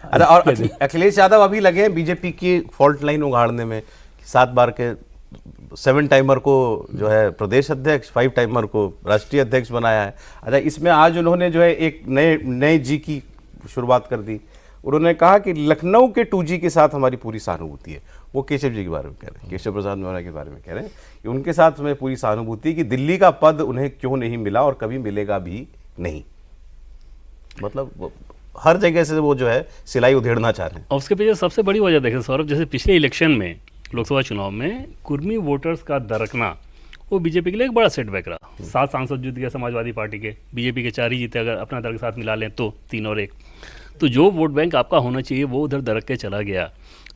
अरे और अखिलेश यादव अभी लगे हैं बीजेपी की फॉल्ट लाइन उगाड़ने में, 7 बार के 7 टाइमर को जो है प्रदेश अध्यक्ष, 5 टाइमर को राष्ट्रीय अध्यक्ष बनाया है। अच्छा, इसमें आज उन्होंने जो है एक नए जी की शुरुआत कर दी। उन्होंने कहा कि लखनऊ के 2G के साथ हमारी पूरी सहानुभूति है। वो केशव जी के बारे में कह रहे हैं, केशव प्रसाद मौर्य के बारे में कह रहे हैं कि उनके साथ हमें पूरी सहानुभूति कि दिल्ली का पद उन्हें क्यों नहीं मिला और कभी मिलेगा भी नहीं। मतलब हर जगह से वो जो है सिलाई उधेड़ना चाह रहे हैं। और उसके पीछे सबसे बड़ी वजह देखें सौरभ, जैसे पिछले इलेक्शन में, लोकसभा चुनाव में कुर्मी वोटर्स का दरकना वो बीजेपी के लिए एक बड़ा सेटबैक रहा। 7 सांसद जीत गए समाजवादी पार्टी के, बीजेपी के 4 ही जीते अगर अपना दल के साथ मिला लें तो 3 और 1। तो जो वोट बैंक आपका होना चाहिए वो उधर दरक के चला गया,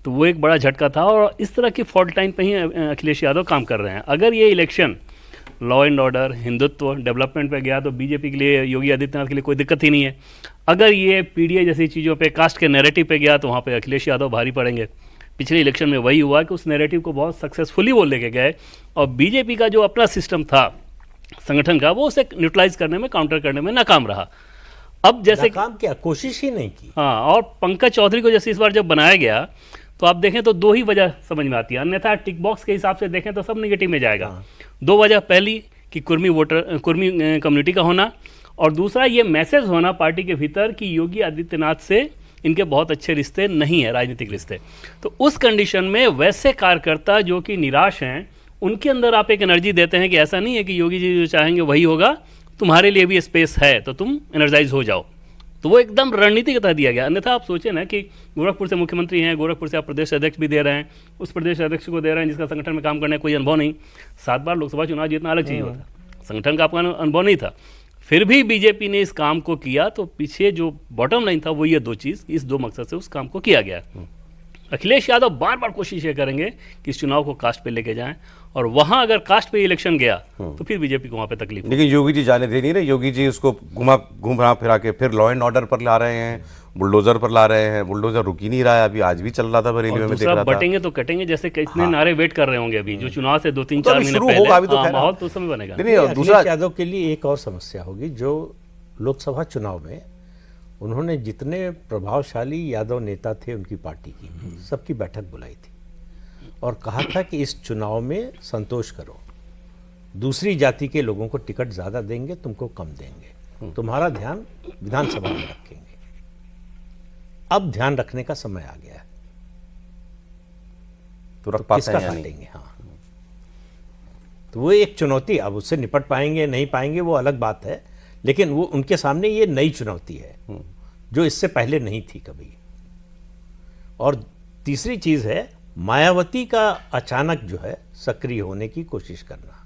तो वो एक बड़ा झटका था। और इस तरह की फॉल्ट लाइन पे ही अखिलेश यादव काम कर रहे हैं। अगर ये election law and order, Hindutva, development पे गया तो बीजेपी के लिए, योगी आदित्यनाथ के लिए कोई दिक्कत ही नहीं है। अगर ये पीडीए जैसी चीज़ों पे, कास्ट के नैरेटिव पे गया तो वहाँ पे अखिलेश यादव भारी पड़ेंगे। पिछले इलेक्शन में वही हुआ कि उस नैरेटिव को बहुत सक्सेसफुली वो लेके गए और बीजेपी का जो अपना सिस्टम था संगठन का, वो उसे न्यूट्रलाइज करने में, काउंटर करने में नाकाम रहा। अब जैसे काम किया, कोशिश ही नहीं की। हाँ, और पंकज चौधरी को जैसे इस बार जब बनाया गया तो आप देखें तो 2 ही वजह समझ में आती है, अन्यथा टिक बॉक्स के हिसाब से देखें तो सब निगेटिव में जाएगा। 2 वजह, पहली कि कुर्मी कम्युनिटी का होना, और दूसरा ये मैसेज होना पार्टी के भीतर कि योगी आदित्यनाथ से इनके बहुत अच्छे रिश्ते नहीं है, राजनीतिक रिश्ते। तो उस कंडीशन में वैसे कार्यकर्ता जो कि निराश हैं, उनके अंदर आप एक एनर्जी देते हैं कि ऐसा नहीं है कि योगी जी जो चाहेंगे वही होगा, तुम्हारे लिए भी स्पेस है तो तुम एनर्जाइज हो जाओ। तो वो एकदम रणनीति के तहत दिया गया। अन्यथा आप सोचें ना कि गोरखपुर से मुख्यमंत्री हैं, गोरखपुर से आप प्रदेश अध्यक्ष भी दे रहे हैं, उस प्रदेश अध्यक्ष को दे रहे हैं जिसका संगठन में काम करने का कोई अनुभव नहीं। 7 बार लोकसभा चुनाव जीतना अलग चीज़ होता, संगठन का आपका अनुभव नहीं था, फिर भी बीजेपी ने इस काम को किया। तो पीछे जो बॉटम लाइन था वो ये 2 चीज़, इस 2 मकसद से उस काम को किया गया। अखिलेश यादव बार बार कोशिश ये करेंगे कि इस चुनाव को कास्ट पे लेके जाएं, और वहां अगर कास्ट पे इलेक्शन गया तो फिर बीजेपी को वहां पे तकलीफ। लेकिन योगी जी जाने दे नहीं रहे। योगी जी उसको घुमा फिरा के फिर लॉ एंड ऑर्डर पर ला रहे हैं, बुलडोजर पर ला रहे हैं। बुलडोजर रुक ही नहीं रहा है, अभी आज भी चल रहा था बरेली में, देख रहा था। बटेंगे तो कटेंगे जैसे कितने नारे वेट कर रहे होंगे अभी, जो चुनाव से 2-3-4 महीने शुरू होगा, अभी तो माहौल तो उस समय बनेगा। दूसरा यादव के लिए एक और समस्या होगी, जो लोकसभा चुनाव में उन्होंने जितने प्रभावशाली यादव नेता थे उनकी पार्टी की, सबकी बैठक बुलाई थी और कहा था कि इस चुनाव में संतोष करो, दूसरी जाति के लोगों को टिकट ज़्यादा देंगे, तुमको कम देंगे, तुम्हारा ध्यान विधानसभा में रखेंगे। अब ध्यान रखने का समय आ गया है, तो रख पाते किसका काटेंगे? हाँ, तो वो एक चुनौती, अब उससे निपट पाएंगे नहीं पाएंगे वो अलग बात है, लेकिन वो उनके सामने ये नई चुनौती है जो इससे पहले नहीं थी कभी। और तीसरी चीज है मायावती का अचानक जो है सक्रिय होने की कोशिश करना,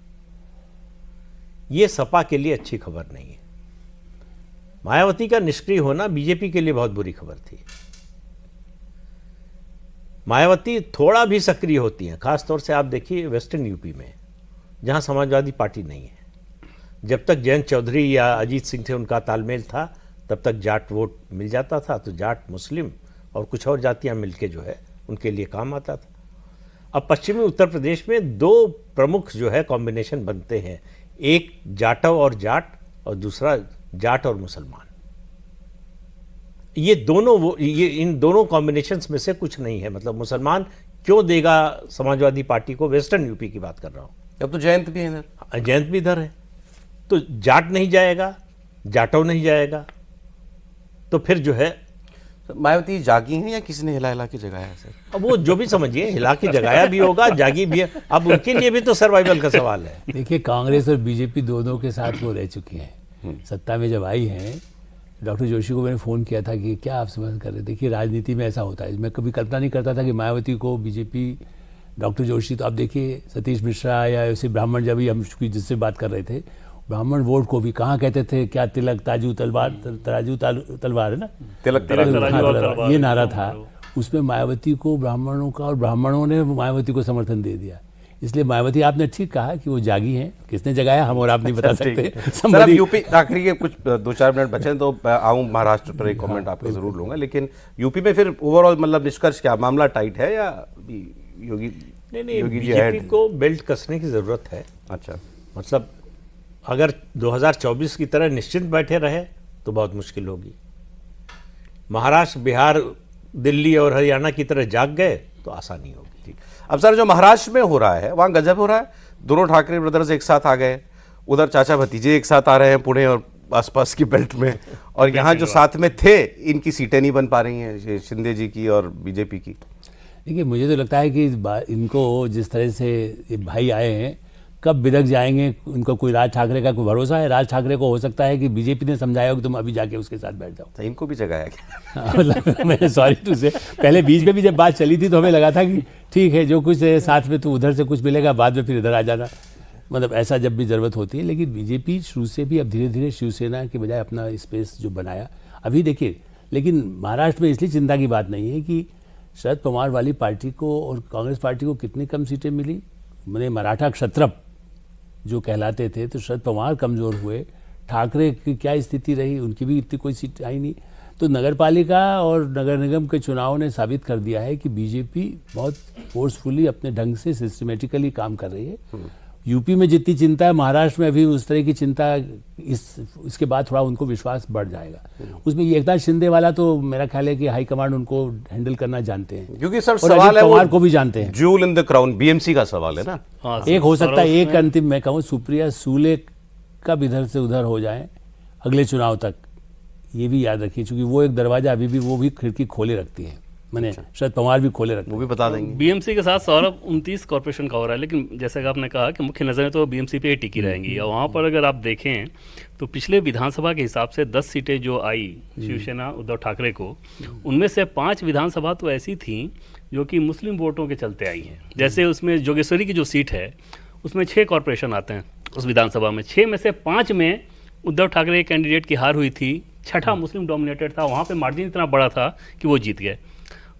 ये सपा के लिए अच्छी खबर नहीं है। मायावती का निष्क्रिय होना बीजेपी के लिए बहुत बुरी खबर थी। मायावती थोड़ा भी सक्रिय होती हैं, खासतौर से आप देखिए वेस्टर्न यूपी में जहां समाजवादी पार्टी नहीं है। जब तक जयंत चौधरी या अजीत सिंह थे उनका तालमेल था, तब तक जाट वोट मिल जाता था, तो जाट, मुस्लिम और कुछ और जातियां मिलके जो है उनके लिए काम आता था। अब पश्चिमी उत्तर प्रदेश में 2 प्रमुख जो है कॉम्बिनेशन बनते हैं, एक जाटव और जाट और दूसरा जाट और मुसलमान। ये दोनों इन दोनों कॉम्बिनेशंस में से कुछ नहीं है। मतलब मुसलमान क्यों देगा समाजवादी पार्टी को? वेस्टर्न यूपी की बात कर रहा हूं। अब तो जयंत भी है इधर, जयंत भी इधर है, तो जाट नहीं जाएगा, जाटव नहीं जाएगा, तो फिर जो है मायावती जागी हैं या किसी ने हिला हिला के जगाया है सर? अब वो जो भी समझिए, हिला के जगाया भी होगा, जागी भी है, अब उनके लिए भी तो सर्वाइवल का सवाल है। देखिए, कांग्रेस और बीजेपी दोनों के साथ वो रह चुकी हैं। सत्ता में जब आई हैं, डॉक्टर जोशी को मैंने फ़ोन किया था कि क्या आप समझ कर रहे। देखिए, राजनीति में ऐसा होता है, मैं कभी कल्पना नहीं करता था कि मायावती को बीजेपी, डॉक्टर जोशी, तो आप देखिए सतीश मिश्रा या ऐसे ब्राह्मण, जब भी हम जिससे बात कर रहे थे, ब्राह्मण वोट को भी कहाँ कहते थे, क्या तिलक ताजू तलवार, तराजू तलवार है ना, तिलक तलवार, ये नारा था। उसमें मायावती को ब्राह्मणों का, और ब्राह्मणों ने मायावती को समर्थन दे दिया। इसलिए मायावती, आपने ठीक कहा कि वो जागी हैं, किसने जगाया हम और आप नहीं बता सकते। सर, अब यूपी, आखिरी के कुछ 2-4 मिनट बचे हैं, तो आऊँ महाराष्ट्र पर एक कमेंट आपको जरूर लूंगा। लेकिन यूपी में फिर ओवरऑल मतलब निष्कर्ष क्या, मामला टाइट है या योगी? नहीं, बीजेपी को बेल्ट कसने की जरूरत है। अच्छा, मतलब अगर 2024 की तरह निश्चिंत बैठे रहे तो बहुत मुश्किल होगी। महाराष्ट्र, बिहार दिल्ली और हरियाणा की तरह जाग गए तो आसानी होगी। अब सर जो महाराष्ट्र में हो रहा है वहाँ गजब हो रहा है, दोनों ठाकरे ब्रदर्स एक साथ आ गए, उधर चाचा भतीजे एक साथ आ रहे हैं पुणे और आसपास की बेल्ट में, और यहाँ जो साथ में थे इनकी सीटें नहीं बन पा रही हैं, शिंदे जी की और बीजेपी की। देखिए मुझे तो लगता है कि इनको जिस तरह से ये भाई आए हैं, कब बिदक जाएंगे उनको कोई राज ठाकरे का कोई भरोसा है? राज ठाकरे को हो सकता है कि बीजेपी ने समझाया हो कि तुम अभी जाके उसके साथ बैठ जाओ। तो इनको भी जगाया गया। मतलब मैं सॉरी तुझसे, पहले बीच में भी जब बात चली थी तो हमें लगा था कि ठीक है जो कुछ है साथ में तो उधर से कुछ मिलेगा, बाद में फिर इधर आ जाना, मतलब ऐसा जब भी ज़रूरत होती है। लेकिन बीजेपी शुरू से भी अब धीरे धीरे शिवसेना के बजाय अपना स्पेस जो बनाया अभी देखिए। लेकिन महाराष्ट्र में इसलिए चिंता की बात नहीं है कि शरद पवार वाली पार्टी को और कांग्रेस पार्टी को कितनी कम सीटें मिली, मैंने मराठा क्षत्रप जो कहलाते थे, तो शरद पवार कमज़ोर हुए, ठाकरे की क्या स्थिति रही, उनकी भी इतनी कोई सीट आई नहीं। तो नगरपालिका और नगर निगम के चुनाव ने साबित कर दिया है कि बीजेपी बहुत फोर्सफुली अपने ढंग से सिस्टमेटिकली काम कर रही है। यूपी में जितनी चिंता है महाराष्ट्र में अभी उस तरह की चिंता, इसके बाद थोड़ा उनको विश्वास बढ़ जाएगा। उसमें ये एकनाथ शिंदे वाला तो मेरा ख्याल है कि हाईकमांड उनको हैंडल करना जानते हैं, क्योंकि सर और सवाल अजित है पवार वो को भी जानते हैं। Jewel in the crown, BMC का सवाल है ना। हाँ, एक हो सकता है, एक उसमें- अंतिम मैं कहूँ सुप्रिया सूले कब इधर से उधर हो जाए अगले चुनाव तक, ये भी याद रखिए, क्योंकि वो एक दरवाजा अभी भी वो भी खिड़की खोले रखती है, मैंने शरद पवार भी खोले रखते वो भी बता देंगे। बीएमसी के साथ सौरभ 29 कॉर्पोरेशन का हो रहा है, लेकिन जैसे कि आपने कहा कि मुख्य नज़रें तो बीएमसी पे ही टिकी रहेंगी। और वहाँ पर अगर आप देखें तो पिछले विधानसभा के हिसाब से 10 सीटें जो आई शिवसेना उद्धव ठाकरे को, उनमें से 5 विधानसभा तो ऐसी थी जो कि मुस्लिम वोटों के चलते आई हैं। जैसे उसमें जोगेश्वरी की जो सीट है उसमें 6 कॉर्पोरेशन आते हैं उस विधानसभा में, 6 में से 5 में उद्धव ठाकरे कैंडिडेट की हार हुई थी, छठा मुस्लिम डोमिनेटेड था, वहाँ पे मार्जिन इतना बड़ा था कि वो जीत गए।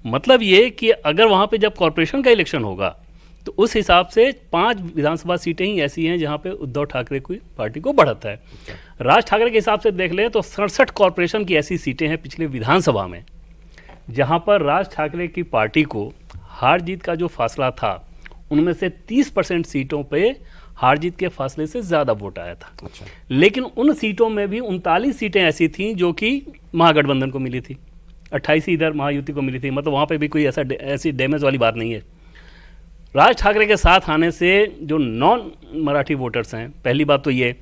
मतलब ये कि अगर वहाँ पे जब कॉर्पोरेशन का इलेक्शन होगा तो उस हिसाब से 5 विधानसभा सीटें ही ऐसी हैं जहाँ पे उद्धव ठाकरे की पार्टी को बढ़त है। राज ठाकरे के हिसाब से देख लें तो 67 कॉर्पोरेशन की ऐसी सीटें हैं पिछले विधानसभा में जहाँ पर राज ठाकरे की पार्टी को हार जीत का जो फासला था उनमें से 30% सीटों पे हार जीत के फासले से ज़्यादा वोट आया था। अच्छा। लेकिन उन सीटों में भी 39 सीटें ऐसी थीं जो कि महागठबंधन को मिली थी, 28 इधर महायुति को मिली थी। मतलब वहाँ पे भी कोई ऐसी डैमेज वाली बात नहीं है। राज ठाकरे के साथ आने से जो नॉन मराठी वोटर्स हैं, पहली बात तो ये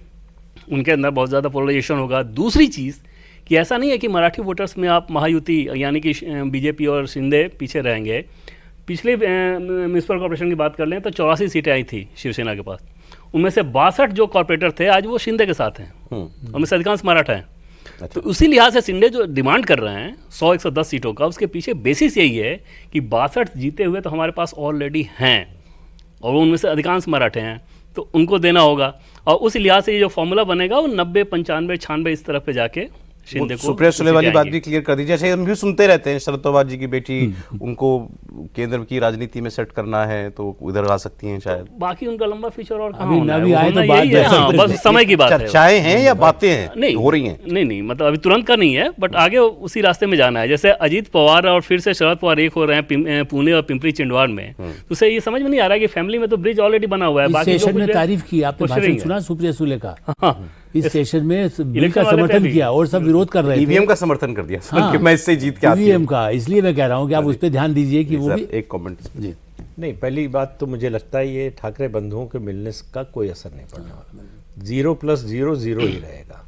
उनके अंदर बहुत ज़्यादा पोलराइजेशन होगा। दूसरी चीज़ कि ऐसा नहीं है कि मराठी वोटर्स में आप महायुति यानी कि बीजेपी और शिंदे पीछे रहेंगे। पिछले म्यूनसिपल कॉर्पोरेशन की बात कर लें तो 84 सीटें आई थी शिवसेना के पास, उनमें से 62 जो कॉर्पोरेटर थे आज वो शिंदे के साथ हैं, उनमें से अधिकांश मराठा हैं। तो उसी लिहाज से शिंदे जो डिमांड कर रहे हैं 100-110 सीटों का, उसके पीछे बेसिस यही है कि 62 जीते हुए तो हमारे पास ऑलरेडी हैं और उनमें से अधिकांश मराठे हैं, तो उनको देना होगा। और उस लिहाज से ये जो फॉर्मूला बनेगा वो 90, 95, 96 इस तरफ पे जाके शिंदे को सुप्रिया सुले वाली सीटें बात आएंगी। भी क्लियर कर दीजिए। हम भी सुनते रहते हैं शरद पवार जी की बेटी, उनको केंद्र की राजनीति में सेट करना है तो उधर आ सकती हैं शायद। बाकी उनका लंबा फ्यूचर और कहाँ अभी होना है, नवी वो आए तो होना बात यही है। जैसे हाँ, बस समय की बात है। चर्चाएं हैं या बातें हैं नहीं हो रही हैं? नहीं, मतलब अभी तुरंत का नहीं है, बट आगे उसी रास्ते में जाना है। जैसे अजीत पवार और फिर से शरद पवार एक हो रहे हैं पुणे और पिंपरी चिंदवाड़ में, तो उसे ये समझ में नहीं आ रहा है कि फैमिली में तो ब्रिज ऑलरेडी बना हुआ है। इस बाकी जो सेशन कुछ में है, तारीफ की आपने, कुछ नहीं भाषण है। सुना सुप्रिया सुले का? हाँ, इस सेशन में बिल इलेक्शन का वाले पे समर्थन भी। किया और सब विरोध कर रहे थे ईवीएम का समर्थन कर दिया हाँ। कि मैं इससे जीत के आती ईवीएम हूं। का। इसलिए मैं कह रहा हूँ कि आप उस पर ध्यान दीजिए कि वो सर, भी एक कमेंट। जी नहीं, पहली बात तो मुझे लगता है ये ठाकरे बंधुओं के मिलने का कोई असर नहीं पड़ने वाला। 0+0 0 ही रहेगा।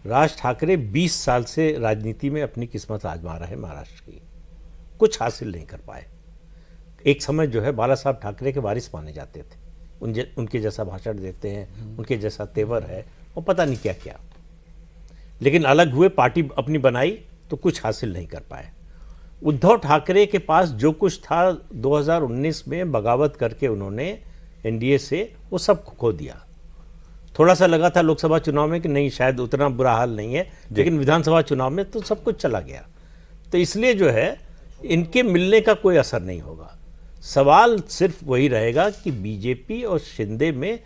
राज ठाकरे 20 साल से राजनीति में अपनी किस्मत आजमा रहे महाराष्ट्र की, कुछ हासिल नहीं कर पाए। एक समय जो है बाला साहब ठाकरे के वारिस माने जाते थे, उनके जैसा भाषण देते हैं, उनके जैसा तेवर है और पता नहीं क्या क्या, लेकिन अलग हुए, पार्टी अपनी बनाई तो कुछ हासिल नहीं कर पाए। उद्धव ठाकरे के पास जो कुछ था 2019 में बगावत करके उन्होंने एनडीए से वो सब खो दिया। थोड़ा सा लगा था लोकसभा चुनाव में कि नहीं शायद उतना बुरा हाल नहीं है, लेकिन विधानसभा चुनाव में तो सब कुछ चला गया। तो इसलिए जो है इनके मिलने का कोई असर नहीं होगा। सवाल सिर्फ वही रहेगा कि बीजेपी और शिंदे में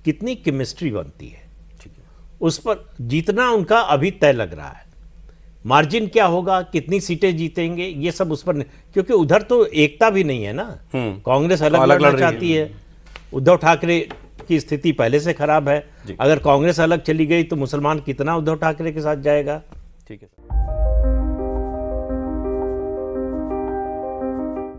कितनी केमिस्ट्री बनती है, उस पर जीतना उनका अभी तय लग रहा है। मार्जिन क्या होगा, कितनी सीटें जीतेंगे, ये सब उस पर नहीं, क्योंकि उधर तो एकता भी नहीं है ना। कांग्रेस अलग अलग लड़ना लड़ रही है। चाहती है, उद्धव ठाकरे की स्थिति पहले से खराब है। अगर कांग्रेस अलग चली गई तो मुसलमान कितना उद्धव ठाकरे के साथ जाएगा। ठीक है।